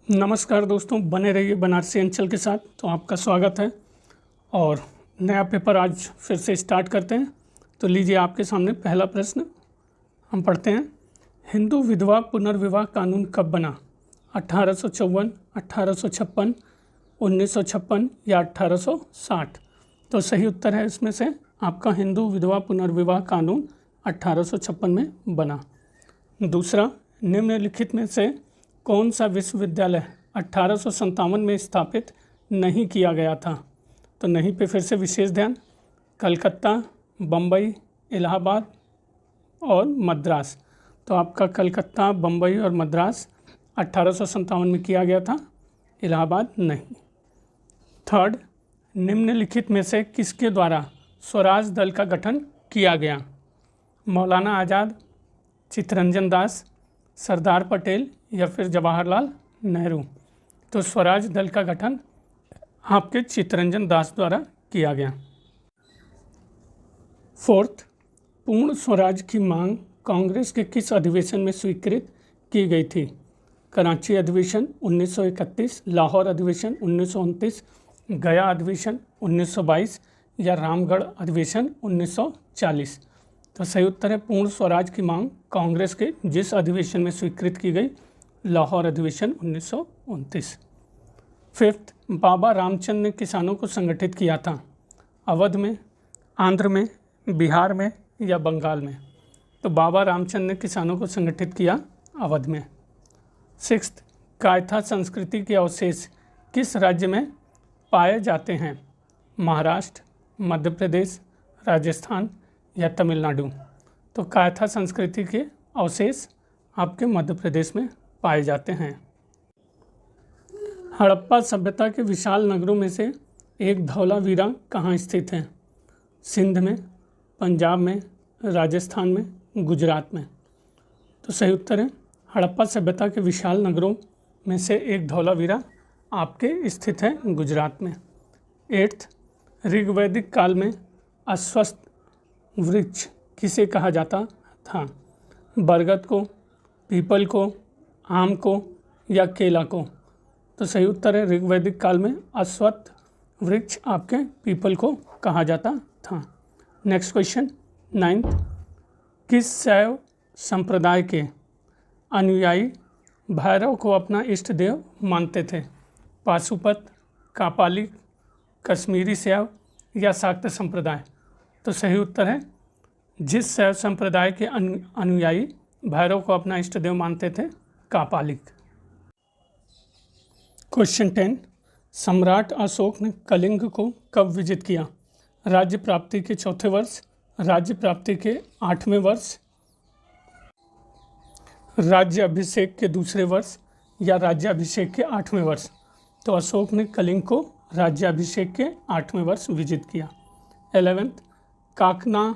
नमस्कार दोस्तों, बने रहिए बनारसी अंचल के साथ। तो आपका स्वागत है और नया पेपर आज फिर से स्टार्ट करते हैं। तो लीजिए, आपके सामने पहला प्रश्न हम पढ़ते हैं। हिंदू विधवा पुनर्विवाह कानून कब बना? 1854, 1856, 1956 या 1860? तो सही उत्तर है इसमें से आपका हिंदू विधवा पुनर्विवाह कानून 1856 में बना। दूसरा, निम्नलिखित में से कौन सा विश्वविद्यालय 1857 में स्थापित नहीं किया गया था? तो नहीं पे फिर से विशेष ध्यान। कलकत्ता, बम्बई, इलाहाबाद और मद्रास। तो आपका कलकत्ता, बम्बई और मद्रास 1857 में किया गया था, इलाहाबाद नहीं। थर्ड, निम्नलिखित में से किसके द्वारा स्वराज दल का गठन किया गया? मौलाना आज़ाद, चित्तरंजन दास, सरदार पटेल या फिर जवाहरलाल नेहरू? तो स्वराज दल का गठन आपके चित्तरंजन दास द्वारा किया गया। फोर्थ, पूर्ण स्वराज की मांग कांग्रेस के किस अधिवेशन में स्वीकृत की गई थी? कराची अधिवेशन 1931, लाहौर अधिवेशन 1929, गया अधिवेशन 1922 या रामगढ़ अधिवेशन 1940? तो सही उत्तर है पूर्ण स्वराज की मांग कांग्रेस के जिस अधिवेशन में स्वीकृत की गई, लाहौर अधिवेशन 1929। फिफ्थ, बाबा रामचंद ने किसानों को संगठित किया था? अवध में, आंध्र में, बिहार में या बंगाल में? तो बाबा रामचंद ने किसानों को संगठित किया अवध में। सिक्स्थ, कायथा संस्कृति के अवशेष किस राज्य में पाए जाते हैं? महाराष्ट्र, मध्य प्रदेश, राजस्थान या तमिलनाडु? तो कायथा संस्कृति के अवशेष आपके मध्य प्रदेश में पाए जाते हैं। हड़प्पा सभ्यता के विशाल नगरों में से एक धौलावीरा कहाँ स्थित है? सिंध में, पंजाब में, राजस्थान में, गुजरात में? तो सही उत्तर है हड़प्पा सभ्यता के विशाल नगरों में से एक धौलावीरा आपके स्थित है गुजरात में। एट्थ, ऋग्वैदिक काल में अश्वत्थ वृक्ष किसे कहा जाता था? बरगद को, पीपल को, आम को या केला को? तो सही उत्तर है ऋग्वैदिक काल में अश्वत्थ वृक्ष आपके पीपल को कहा जाता था। नेक्स्ट क्वेश्चन, नाइन्थ, किस शैव संप्रदाय के अनुयायी भैरव को अपना इष्ट देव मानते थे? पाशुपत, कापालिक, कश्मीरी शैव या शाक्त संप्रदाय? तो सही उत्तर है जिस शैव संप्रदाय के अनुयायी भैरव को अपना इष्ट देव मानते थे, कापालिक। क्वेश्चन 10, सम्राट अशोक ने कलिंग को कब विजित किया? राज्य प्राप्ति के चौथे वर्ष, राज्य प्राप्ति के 8वें वर्ष, राज्य अभिषेक के दूसरे वर्ष या राज्य अभिषेक के 8वें वर्ष? तो अशोक ने कलिंग को राज्य अभिषेक के 8वें वर्ष विजित किया। 11th, काकना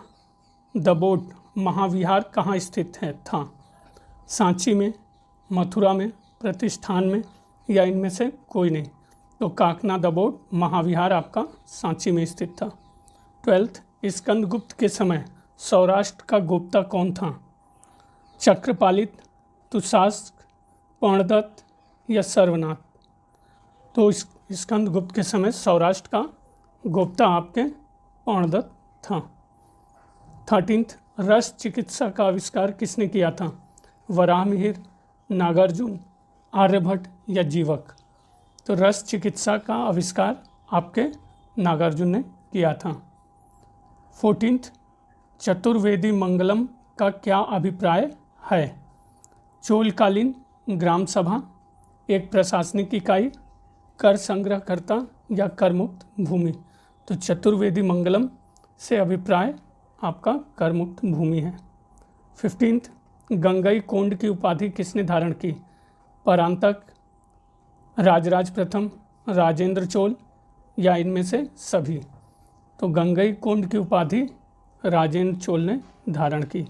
दबोट महाविहार कहाँ स्थित था? सांची में, मथुरा में, प्रतिष्ठान में या इनमें से कोई नहीं? तो काकना दबोट महाविहार आपका सांची में स्थित था। 12th, स्कंदगुप्त के समय सौराष्ट्र का गोप्ता कौन था? चक्रपालित, तुषास्क, पर्णदत्त या सर्वनाथ? तो स्कंदगुप्त के समय सौराष्ट्र का गोप्ता आपके पर्णदत्त था। 13th, रस चिकित्सा का आविष्कार किसने किया था? वराहमिहिर, नागार्जुन, आर्यभट्ट या जीवक? तो रस चिकित्सा का आविष्कार आपके नागार्जुन ने किया था। 14th, चतुर्वेदी मंगलम का क्या अभिप्राय है? चोलकालीन ग्राम सभा, एक प्रशासनिक इकाई, कर संग्रहकर्ता या करमुक्त भूमि? तो चतुर्वेदी मंगलम से अभिप्राय आपका करमुक्त भूमि है। 15th, गंगई कोंड की उपाधि किसने धारण की? परांतक, राजराज प्रथम, राजेंद्र चोल या इनमें से सभी? तो गंगई कोंड की उपाधि राजेंद्र चोल ने धारण की।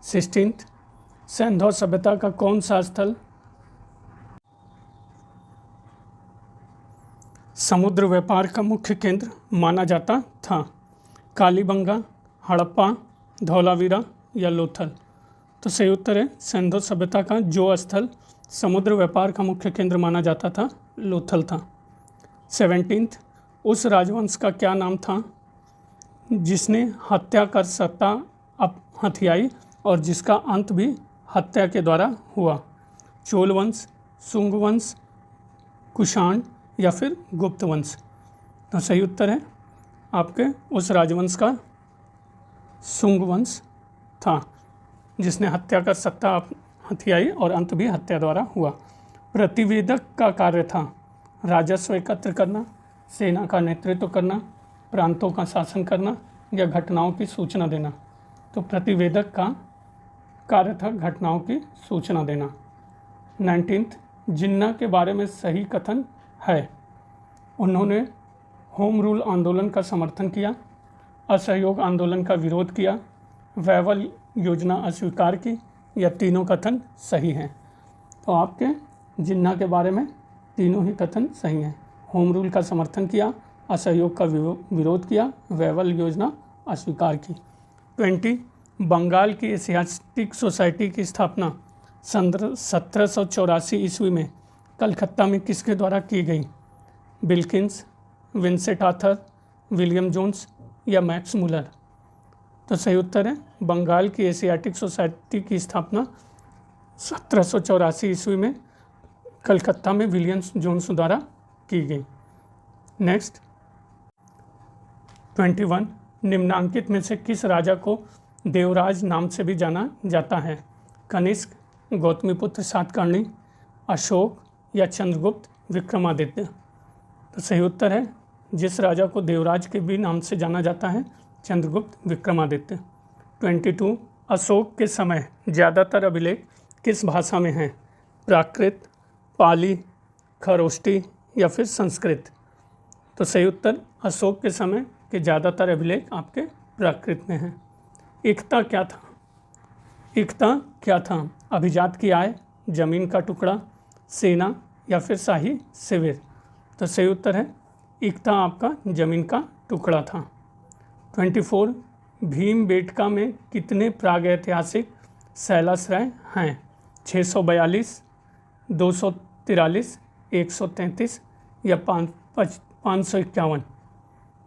16th, सिंधु सभ्यता का कौन सा स्थल समुद्र व्यापार का मुख्य केंद्र माना जाता था? कालीबंगा, हड़प्पा, धौलावीरा या लोथल? तो सही उत्तर है सिंधु सभ्यता का जो स्थल समुद्र व्यापार का मुख्य केंद्र माना जाता था, लोथल था। 17th, उस राजवंश का क्या नाम था जिसने हत्या कर सत्ता हथियाई और जिसका अंत भी हत्या के द्वारा हुआ? चोल वंश, शुंग वंश, कुषाण या फिर गुप्त वंश? तो सही उत्तर है आपके उस राजवंश का शुंग वंश था, जिसने हत्या कर सत्ता हथियाई और अंत भी हत्या द्वारा हुआ। प्रतिवेदक का कार्य था राजस्व एकत्र करना, सेना का नेतृत्व करना, प्रांतों का शासन करना या घटनाओं की सूचना देना? तो प्रतिवेदक का कार्य था घटनाओं की सूचना देना। 19th, जिन्ना के बारे में सही कथन है? उन्होंने होम रूल आंदोलन का समर्थन किया, असहयोग आंदोलन का विरोध किया, वैवल योजना अस्वीकार की या तीनों कथन सही हैं? तो आपके जिन्ना के बारे में तीनों ही कथन सही हैं। होम रूल का समर्थन किया, असहयोग का विरोध किया, वैवल योजना अस्वीकार की। 20, बंगाल की एशियाटिक सोसाइटी की स्थापना 1784 ईस्वी में कलकत्ता में किसके द्वारा की गई? बिल्किंस, विंसेंट आर्थर, विलियम जोन्स या मैक्स मुलर? तो सही उत्तर है बंगाल की एशियाटिक सोसाइटी की स्थापना 1784 ईस्वी में कलकत्ता में विलियम जोन्स द्वारा की गई। नेक्स्ट 21, निम्नांकित में से किस राजा को देवराज नाम से भी जाना जाता है? कनिष्क, गौतमीपुत्र सातकर्णी, अशोक या चंद्रगुप्त विक्रमादित्य? तो सही उत्तर है जिस राजा को देवराज के भी नाम से जाना जाता है, चंद्रगुप्त विक्रमादित्य। 22, अशोक के समय ज़्यादातर अभिलेख किस भाषा में हैं? प्राकृत, पाली, खरोष्टी या फिर संस्कृत? तो सही उत्तर अशोक के समय के ज़्यादातर अभिलेख आपके प्राकृत में हैं। एकता क्या था? एकता क्या था? अभिजात की आय, जमीन का टुकड़ा, सेना या फिर शाही शिविर? तो सही उत्तर है एकता आपका जमीन का टुकड़ा था। 24, भीमबेटका में कितने प्रागैतिहासिक शैलाश्रय हैं? 642, 243, 133 या 551?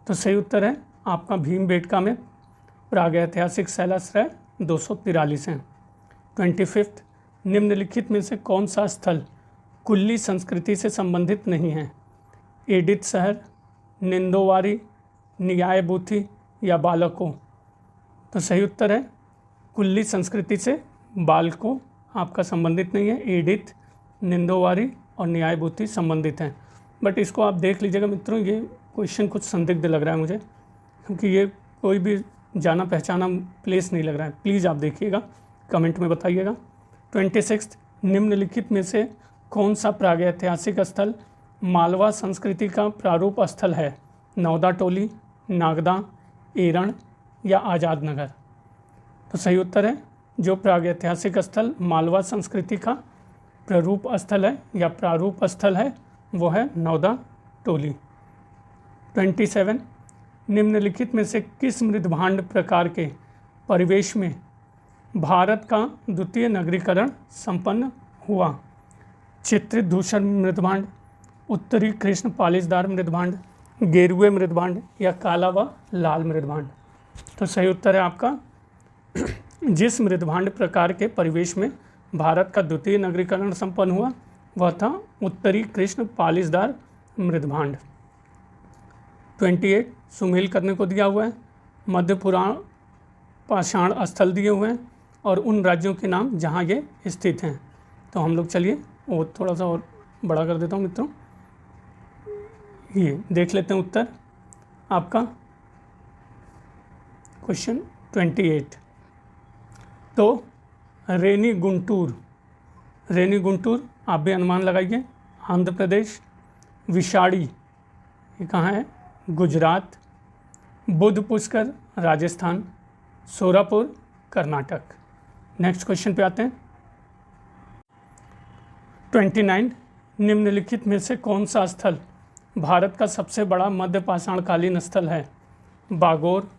तो सही उत्तर है आपका भीमबेटका में प्रागैतिहासिक शैलाश्रय 243 हैं। 25, निम्नलिखित में से कौन सा स्थल कुल्ली संस्कृति से संबंधित नहीं है? एडिथ शहर, निंदोवारी, न्यायबूथी या बालको? तो सही उत्तर है कुल्ली संस्कृति से बालको आपका संबंधित नहीं है। एडिथ, निंदोवारी और न्यायबूथी संबंधित हैं। बट इसको आप देख लीजिएगा मित्रों, ये क्वेश्चन कुछ संदिग्ध लग रहा है मुझे, क्योंकि ये कोई भी जाना पहचाना प्लेस नहीं लग रहा है। प्लीज़ आप देखिएगा, कमेंट में बताइएगा। 26, निम्नलिखित में से कौन सा प्रागैतिहासिक स्थल मालवा संस्कृति का प्रारूप स्थल है? नौदा टोली, नागदा, एरण या आज़ाद नगर? तो सही उत्तर है जो प्रागैतिहासिक स्थल मालवा संस्कृति का प्रारूप स्थल है या प्रारूप स्थल है वो है नौदा टोली। 27, निम्नलिखित में से किस मृदभांड प्रकार के परिवेश में भारत का द्वितीय नगरीकरण संपन्न हुआ? चित्रित धूसर मृदभांड, उत्तरी कृष्ण पालिशदार मृदभांड, गेरुए मृदभांड या काला व लाल मृदभांड? तो सही उत्तर है आपका जिस मृदभांड प्रकार के परिवेश में भारत का द्वितीय नगरीकरण संपन्न हुआ वह था उत्तरी कृष्ण पालिशदार मृदभांड। 28, सुमेल करने को दिया हुआ है, मध्य पुराण पाषाण स्थल दिए हुए हैं और उन राज्यों के नाम जहाँ ये स्थित हैं। तो हम लोग चलिए वो थोड़ा सा और बड़ा कर देता हूँ मित्रों, ये देख लेते हैं उत्तर आपका क्वेश्चन 28। तो रेनी गुंटूर आप भी अनुमान लगाइए, आंध्र प्रदेश, विशाड़ी ये कहाँ है? गुजरात, बुद्ध पुष्कर राजस्थान, सोरापुर कर्नाटक। नेक्स्ट क्वेश्चन पे आते हैं। 29, निम्नलिखित में से कौन सा स्थल भारत का सबसे बड़ा मध्य पाषाणकालीन स्थल है? बागोर,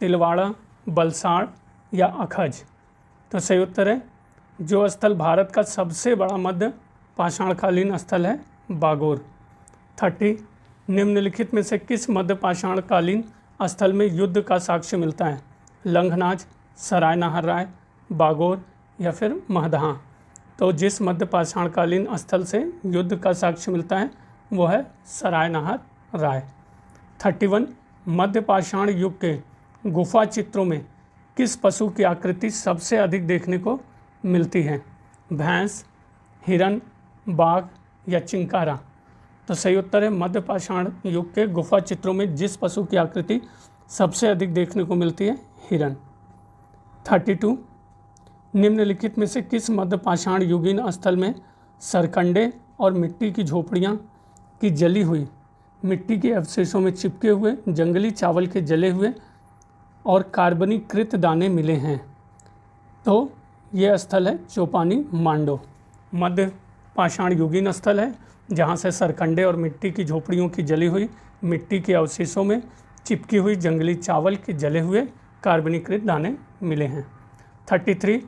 तिलवाड़ा, बलसाड़ या अखज? तो सही उत्तर है जो स्थल भारत का सबसे बड़ा मध्य पाषाणकालीन स्थल है बागोर। 30 निम्नलिखित में से किस मध्य पाषाणकालीन स्थल में युद्ध का साक्ष्य मिलता है? लंघनाज, सराय नाहर राय, बागोर या फिर महदहा। तो जिस मध्य पाषाणकालीन स्थल से युद्ध का साक्ष्य मिलता है वो है सराय नाहर राय। 31 मध्य पाषाण युग के गुफा चित्रों में किस पशु की आकृति सबसे अधिक देखने को मिलती है? भैंस, हिरन, बाघ या चिंकारा। तो सही उत्तर है मध्य पाषाण युग के गुफा चित्रों में जिस पशु की आकृति सबसे अधिक देखने को मिलती है, हिरन। 32 निम्नलिखित में से किस मध्य पाषाण युगीन स्थल में सरकंडे और मिट्टी की झोपड़ियाँ की जली हुई, मिट्टी के अवशेषों में चिपके हुए जंगली चावल के जले हुए और कार्बनीकृत दाने मिले हैं? तो ये स्थल है चौपानी मांडो। मध्य पाषाण युगीन स्थल है जहाँ से सरकंडे और मिट्टी की झोपड़ियों की जली हुई, मिट्टी के अवशेषों में चिपकी हुई जंगली चावल के जले हुए कार्बनीकृत दाने मिले हैं। 33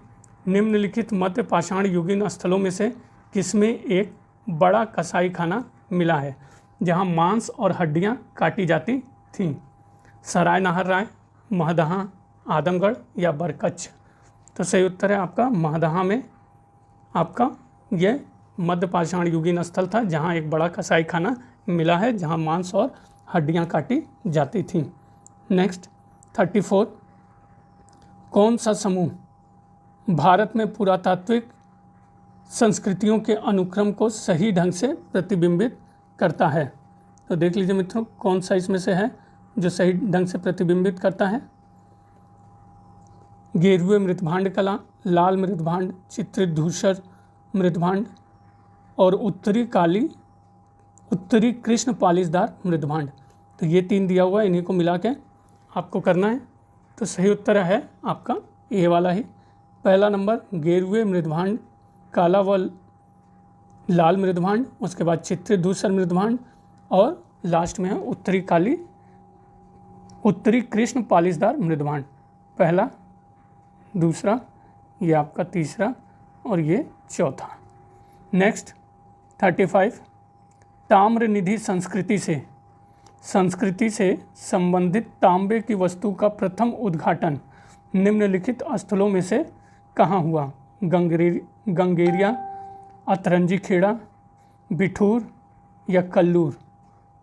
निम्नलिखित मध्य पाषाण युगीन स्थलों में से किसमें एक बड़ा कसाई खाना मिला है जहाँ मांस और हड्डियाँ काटी जाती थीं? सराय नाहर राय, महदहा, आदमगढ़ या बरकच्छ। तो सही उत्तर है आपका महदहा में आपका ये मध्य पाषाण युगीन स्थल था जहाँ एक बड़ा कसाई खाना मिला है जहाँ मांस और हड्डियाँ काटी जाती थीं। नेक्स्ट 34 कौन सा समूह भारत में पुरातात्विक संस्कृतियों के अनुक्रम को सही ढंग से प्रतिबिंबित करता है? तो देख लीजिए मित्रों कौन सा इसमें से है जो सही ढंग से प्रतिबिंबित करता है। गेरुए मृतभांड कला, लाल मृतभांड, चित्रित धूसर मृतभांड और उत्तरी कृष्ण पालिशदार मृतभांड। तो ये 3 दिया हुआ है, इन्हीं को मिला के आपको करना है। तो सही उत्तर है आपका ए वाला ही, पहला नंबर गेरुए मृतभांड, काला व लाल मृतभांड, उसके बाद चित्रित धूसर मृतभांड और लास्ट में है उत्तरी कृष्ण पालिशदार मृतभांड। पहला, दूसरा, ये आपका तीसरा और ये चौथा। नेक्स्ट 35 ताम्रनिधि संस्कृति से संबंधित तांबे की वस्तु का प्रथम उद्घाटन निम्नलिखित स्थलों में से कहाँ हुआ? गंगेरिया, अतरंजी खेड़ा, बिठूर या कल्लूर।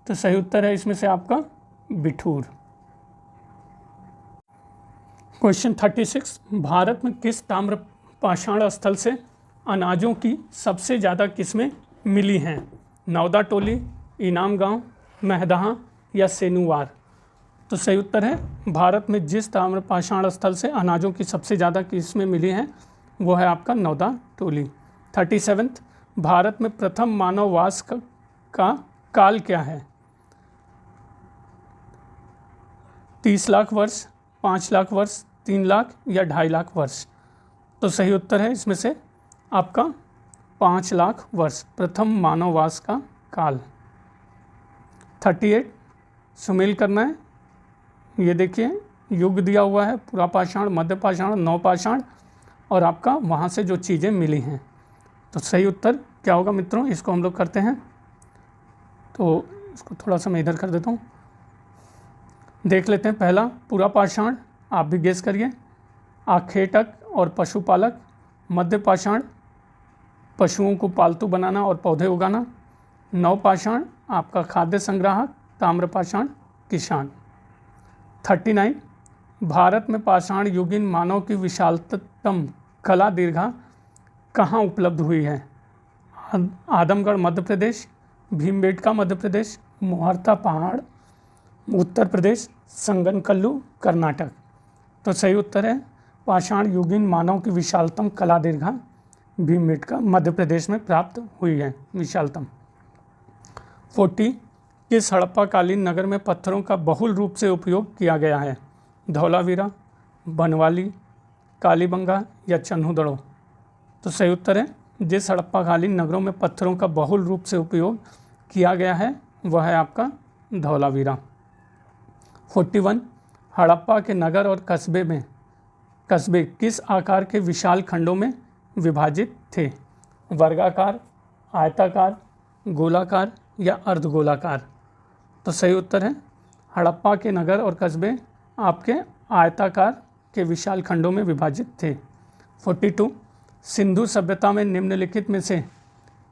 तो सही उत्तर है इसमें से आपका बिठूर। क्वेश्चन 36 भारत में किस ताम्र पाषाण स्थल से अनाजों की सबसे ज़्यादा किस्में मिली हैं? नौदा टोली, इनाम गांव, महदहा या सेनुवार। तो सही उत्तर है भारत में जिस ताम्र पाषाण स्थल से अनाजों की सबसे ज़्यादा किस्में मिली हैं वो है आपका नौदा टोली। 37 भारत में प्रथम मानववास का काल क्या है? 30 लाख वर्ष, 5 लाख वर्ष, 3 लाख या 2.5 लाख वर्ष। तो सही उत्तर है इसमें से आपका 5 लाख वर्ष प्रथम मानववास का काल। 38 सुमेल करना है। ये देखिए युग दिया हुआ है, पुरा पाषाण, मध्य पाषाण, नवपाषाण और आपका वहाँ से जो चीज़ें मिली हैं। तो सही उत्तर क्या होगा मित्रों, इसको हम लोग करते हैं। तो इसको थोड़ा सा मैं इधर कर देता हूँ, देख लेते हैं। पहला पुरा पाषाण, आप भी गेस करिए। आखेटक और पशुपालक। मध्य पाषाण पशुओं को पालतू बनाना और पौधे उगाना। नवपाषाण आपका खाद्य संग्राहक। ताम्रपाषाण किसान। 39 भारत में पाषाण युगीन मानव की विशालतम कला दीर्घा कहाँ उपलब्ध हुई है? आदमगढ़ मध्य प्रदेश, भीमबेटका मध्य प्रदेश, मोहर्ता पहाड़ उत्तर प्रदेश, संगनकल्लू कर्नाटक। तो सही उत्तर है पाषाण युगीन मानव की विशालतम कला दीर्घा भीमबेटका मध्य प्रदेश में प्राप्त हुई है विशालतम। 40 किस हड़प्पाकालीन नगर में पत्थरों का बहुल रूप से उपयोग किया गया है? धौलावीरा, बनवाली, कालीबंगा या चन्हुदड़ो। तो सही उत्तर है जिस हड़प्पाकालीन नगरों में पत्थरों का बहुल रूप से उपयोग किया गया है वह है आपका धौलावीरा। 41 हड़प्पा के नगर और कस्बे किस आकार के विशाल खंडों में विभाजित थे? वर्गाकार, आयताकार, गोलाकार या अर्धगोलाकार? तो सही उत्तर है हड़प्पा के नगर और कस्बे आपके आयताकार के विशाल खंडों में विभाजित थे। 42 सिंधु सभ्यता में निम्नलिखित में से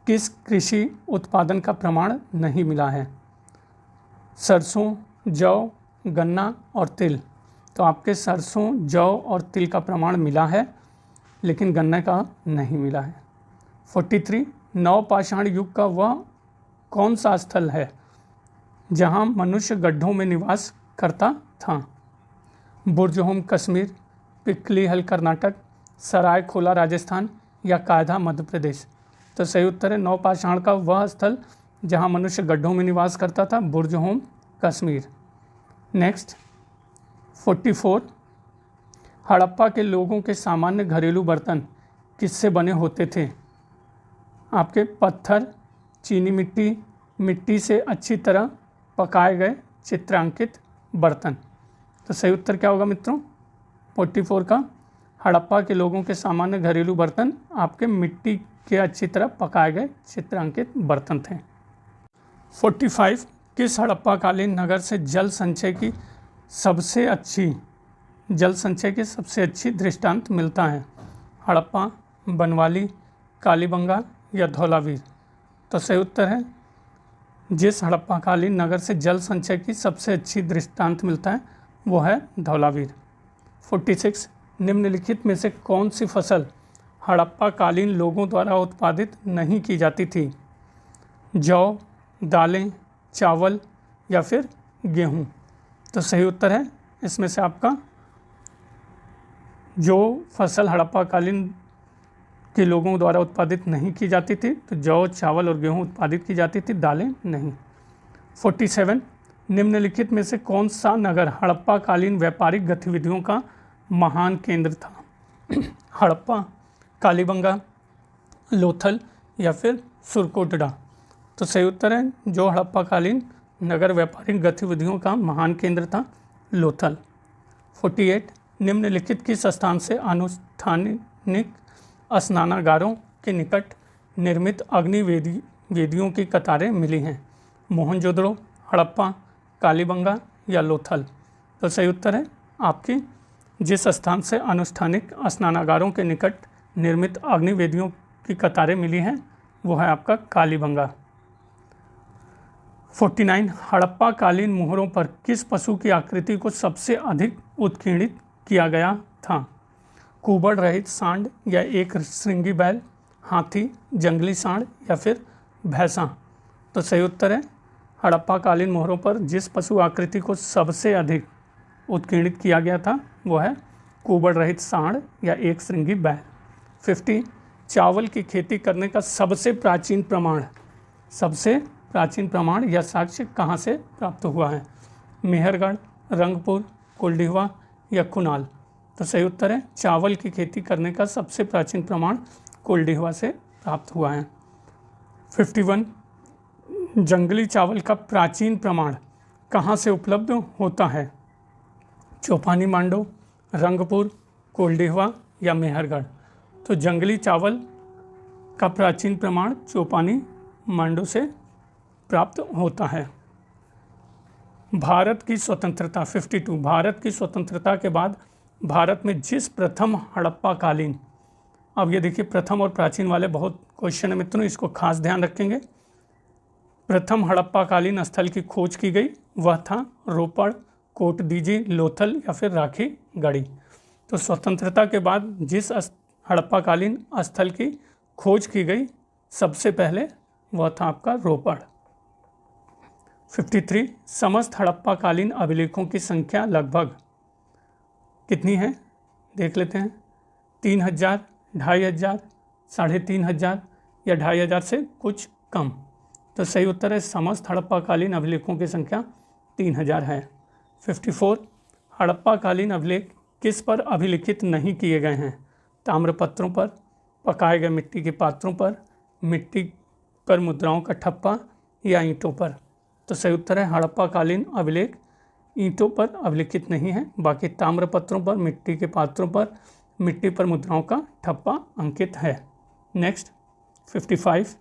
किस कृषि उत्पादन का प्रमाण नहीं मिला है? सरसों, जौ, गन्ना और तिल। तो आपके सरसों, जौ और तिल का प्रमाण मिला है, लेकिन गन्ने का नहीं मिला है। 43 नवपाषाण युग का वह कौन सा स्थल है जहां मनुष्य गड्ढों में निवास करता था? बुर्जहोम कश्मीर, पिक्लीहल कर्नाटक, सरायखोला राजस्थान या कायधा मध्य प्रदेश? तो सही उत्तर है नवपाषाण का वह स्थल जहां मनुष्य गड्ढों में निवास करता था, बुर्जहोम कश्मीर। नेक्स्ट 44 हड़प्पा के लोगों के सामान्य घरेलू बर्तन किससे बने होते थे? आपके पत्थर, चीनी मिट्टी, मिट्टी से अच्छी तरह पकाए गए चित्रांकित बर्तन। तो सही उत्तर क्या होगा मित्रों? 44 का हड़प्पा के लोगों के सामान्य घरेलू बर्तन आपके मिट्टी के अच्छी तरह पकाए गए चित्रांकित बर्तन थे। 45 किस हड़प्पाकालीन नगर से जल संचय की सबसे अच्छी दृष्टांत मिलता है? हड़प्पा, बनवाली, कालीबंगा या धौलावीर? तो सही उत्तर है जिस हड़प्पाकालीन नगर से जल संचय की सबसे अच्छी दृष्टांत मिलता है वो है धौलावीर। 46 निम्नलिखित में से कौन सी फसल हड़प्पाकालीन लोगों द्वारा उत्पादित नहीं की जाती थी? जौ, दालें, चावल या फिर गेहूँ? तो सही उत्तर है इसमें से आपका जो फसल हड़प्पाकालीन के लोगों द्वारा उत्पादित नहीं की जाती थी, तो जौ, चावल और गेहूं उत्पादित की जाती थी, दालें नहीं। 47 निम्नलिखित में से कौन सा नगर हड़प्पाकालीन व्यापारिक गतिविधियों का महान केंद्र था? हड़प्पा, कालीबंगा, लोथल या फिर सुरकोटड़ा? तो सही उत्तर है जो हड़प्पाकालीन नगर व्यापारिक गतिविधियों का महान केंद्र था, लोथल। 48 निम्नलिखित किस स्थान से अनुष्ठानिक स्नानागारों के निकट निर्मित अग्नि वेदियों की कतारें मिली हैं? मोहनजोदड़ो, हड़प्पा, कालीबंगा या लोथल? तो सही उत्तर है आपकी जिस स्थान से अनुष्ठानिक स्नानागारों के निकट निर्मित अग्नि वेदियों की कतारें मिली हैं वो है आपका कालीबंगा। 49 हड़प्पाकालीन मोहरों पर किस पशु की आकृति को सबसे अधिक उत्कीर्णित किया गया था? कुबड़ रहित सांड या एक श्रृंगी बैल, हाथी, जंगली सांड या फिर भैंसा? तो सही उत्तर है हड़प्पाकालीन मोहरों पर जिस पशु आकृति को सबसे अधिक उत्कीर्णित किया गया था वो है कुबड़ रहित सांड या एक श्रृंगी बैल। 50 चावल की खेती करने का सबसे प्राचीन प्रमाण या साक्ष्य कहाँ से प्राप्त हुआ है? मेहरगढ़, रंगपुर, कोल्डिहवा या कुनाल? तो सही उत्तर है चावल की खेती करने का सबसे प्राचीन प्रमाण कोल्डिहवा से प्राप्त हुआ है। 51 जंगली चावल का प्राचीन प्रमाण कहाँ से उपलब्ध होता है? चौपानी मांडो, रंगपुर, कोल्डिहवा या मेहरगढ़? तो जंगली चावल का प्राचीन प्रमाण चौपानी मांडो से प्राप्त होता है। भारत की स्वतंत्रता 52 भारत की स्वतंत्रता के बाद भारत में जिस प्रथम हड़प्पाकालीन, अब ये देखिए प्रथम और प्राचीन वाले बहुत क्वेश्चन है मित्रों, इसको खास ध्यान रखेंगे। प्रथम हड़प्पाकालीन स्थल की खोज की गई वह था रोपड़, कोटदीजी, लोथल या फिर राखी गढ़ी। तो स्वतंत्रता के बाद जिस हड़प्पाकालीन स्थल की खोज की गई सबसे पहले वह था आपका रोपड़। 53 समस्त हड़प्पाकालीन अभिलेखों की संख्या लगभग कितनी है देख लेते हैं। 3000, 2500, 3500 या 2500 से कुछ कम? तो सही उत्तर है समस्त हड़प्पाकालीन अभिलेखों की संख्या 3000 है। 54 हड़प्पाकालीन अभिलेख किस पर अभिलिखित नहीं किए गए हैं? ताम्रपत्रों पर, पकाए गए मिट्टी के पात्रों पर, मिट्टी पर मुद्राओं का ठप्पा या ईंटों पर? तो सही उत्तर है हड़प्पाकालीन अभिलेख ईंटों पर अभिलिखित नहीं है, बाकी ताम्रपत्रों पर, मिट्टी के पात्रों पर, मिट्टी पर मुद्राओं का ठप्पा अंकित है। नेक्स्ट 55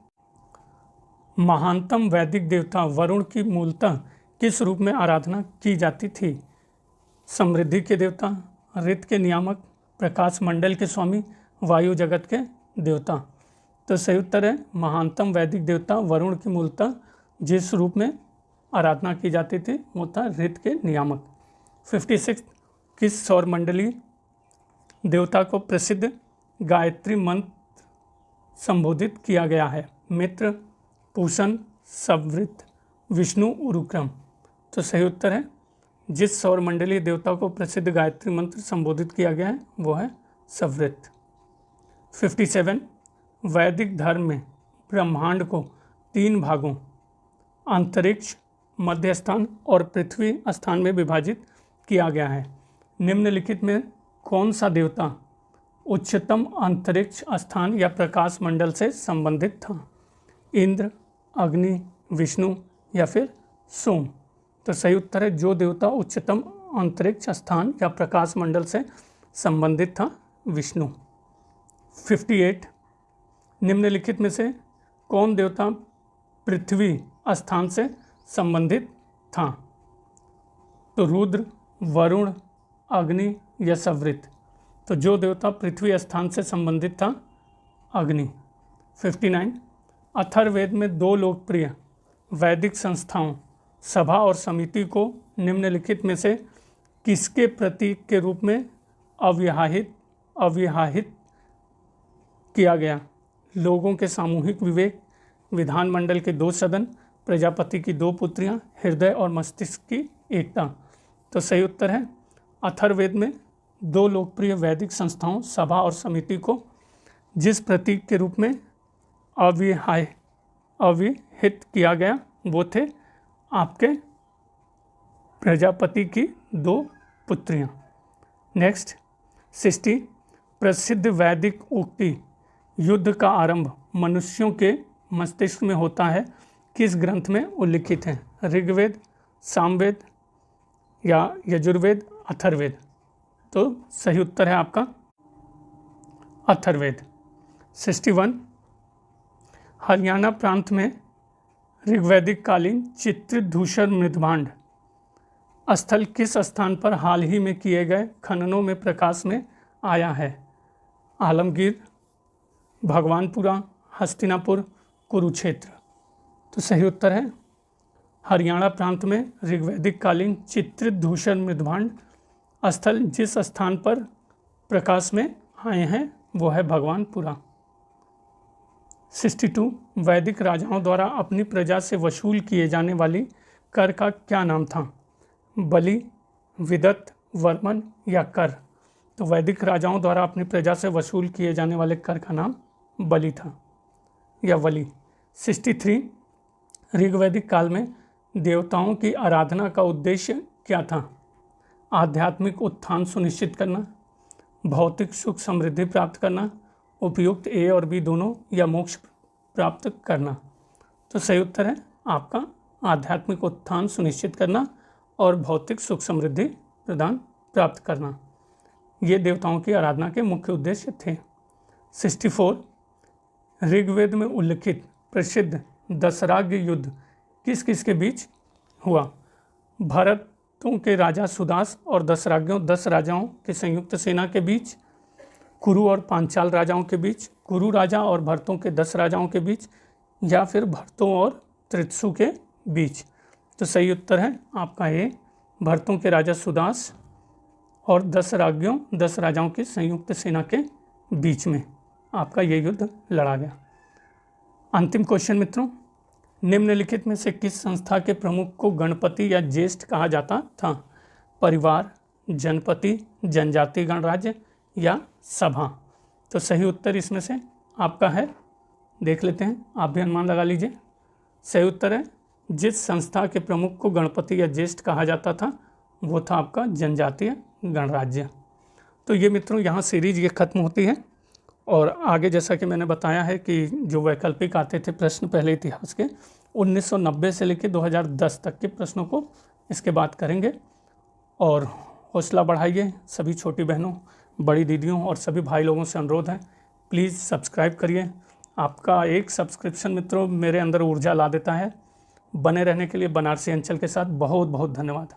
महानतम वैदिक देवता वरुण की मूलतः किस रूप में आराधना की जाती थी? समृद्धि के देवता, ऋत के नियामक, प्रकाश मंडल के स्वामी, वायु जगत के देवता। तो सही उत्तर है महानतम वैदिक देवता वरुण की मूलतः जिस रूप में आराधना की जाती थी वो था ऋत के नियामक। 56 किस सौर मंडली देवता को प्रसिद्ध गायत्री मंत्र संबोधित किया गया है? मित्र, पूषण, संवृत, विष्णु, उरुक्रम। तो सही उत्तर है जिस सौर मंडलीय देवता को प्रसिद्ध गायत्री मंत्र संबोधित किया गया है वो है संवृत। 57 वैदिक धर्म में ब्रह्मांड को 3 भागों अंतरिक्ष, मध्य स्थान और पृथ्वी स्थान में विभाजित किया गया है। निम्नलिखित में कौन सा देवता उच्चतम अंतरिक्ष स्थान या प्रकाश मंडल से संबंधित था? इंद्र, अग्नि, विष्णु या फिर सोम। तो सही उत्तर है जो देवता उच्चतम अंतरिक्ष स्थान या प्रकाश मंडल से संबंधित था विष्णु। 58 निम्नलिखित में से कौन देवता पृथ्वी स्थान से संबंधित था? तो रुद्र, वरुण, अग्नि या संवृत। तो जो देवता पृथ्वी स्थान से संबंधित था अग्नि। 59 अथर्ववेद में 2 लोकप्रिय वैदिक संस्थाओं सभा और समिति को निम्नलिखित में से किसके प्रतीक के रूप में अविवाहित किया गया? लोगों के सामूहिक विवेक, विधानमंडल के 2 सदन, प्रजापति की 2 पुत्रियां, हृदय और मस्तिष्क की एकता। तो सही उत्तर है अथर्ववेद में 2 लोकप्रिय वैदिक संस्थाओं सभा और समिति को जिस प्रतीक के रूप में अविहित किया गया वो थे आपके प्रजापति की 2 पुत्रियां। नेक्स्ट 60 प्रसिद्ध वैदिक उक्ति युद्ध का आरंभ मनुष्यों के मस्तिष्क में होता है किस ग्रंथ में उल्लिखित है? ऋग्वेद, सामवेद या यजुर्वेद, अथर्ववेद। तो सही उत्तर है आपका अथर्ववेद। 61 हरियाणा प्रांत में ऋग्वैदिक कालीन चित्रित धूसर मृदभांड स्थल किस स्थान पर हाल ही में किए गए खननों में प्रकाश में आया है? आलमगीर, भगवानपुरा, हस्तिनापुर, कुरुक्षेत्र। तो सही उत्तर है हरियाणा प्रांत में ऋग्वैदिक कालीन चित्रित धूसर मृदभांड स्थल जिस स्थान पर प्रकाश में आए हैं वो है भगवानपुरा। 62 वैदिक राजाओं द्वारा अपनी प्रजा से वसूल किए जाने वाली कर का क्या नाम था? बलि, विदत, वर्मन या कर। तो वैदिक राजाओं द्वारा अपनी प्रजा से वसूल किए जाने वाले कर का नाम बलि था या वली। 63 ऋग्वैदिक काल में देवताओं की आराधना का उद्देश्य क्या था? आध्यात्मिक उत्थान सुनिश्चित करना, भौतिक सुख समृद्धि प्राप्त करना, उपयुक्त ए और बी दोनों या मोक्ष प्राप्त करना। तो सही उत्तर है आपका आध्यात्मिक उत्थान सुनिश्चित करना और भौतिक सुख समृद्धि प्रदान प्राप्त करना। ये देवताओं की आराधना के मुख्य उद्देश्य थे। 64 ऋग्वेद में उल्लिखित प्रसिद्ध दशराग्य युद्ध किस किस के बीच हुआ? भरतों के राजा सुदास और 10 राजाओं के संयुक्त सेना के बीच, कुरु और पांचाल राजाओं के बीच, कुरु राजा और भरतों के 10 राजाओं के बीच या फिर भरतों और त्रित्सु के बीच। तो सही उत्तर है आपका ए भरतों के राजा सुदास और 10 राजाओं की संयुक्त सेना के बीच में आपका ये युद्ध लड़ा गया। अंतिम क्वेश्चन मित्रों, निम्नलिखित में से किस संस्था के प्रमुख को गणपति या ज्येष्ठ कहा जाता था? परिवार, जनपति, जनजाति गणराज्य या सभा। तो सही उत्तर इसमें से आपका है, देख लेते हैं, आप भी अनुमान लगा लीजिए। सही उत्तर है जिस संस्था के प्रमुख को गणपति या ज्येष्ठ कहा जाता था वो था आपका जनजातीय गणराज्य। तो ये मित्रों यहाँ सीरीज ये ख़त्म होती है और आगे जैसा कि मैंने बताया है कि जो वैकल्पिक आते थे प्रश्न पहले इतिहास के 1990 से लेकर 2010 तक के प्रश्नों को इसके बाद करेंगे। और हौसला बढ़ाइए, सभी छोटी बहनों, बड़ी दीदियों और सभी भाई लोगों से अनुरोध है, प्लीज़ सब्सक्राइब करिए, आपका एक सब्सक्रिप्शन मित्रों मेरे अंदर ऊर्जा ला देता है। बने रहने के लिए बनारसी अंचल के साथ बहुत बहुत धन्यवाद।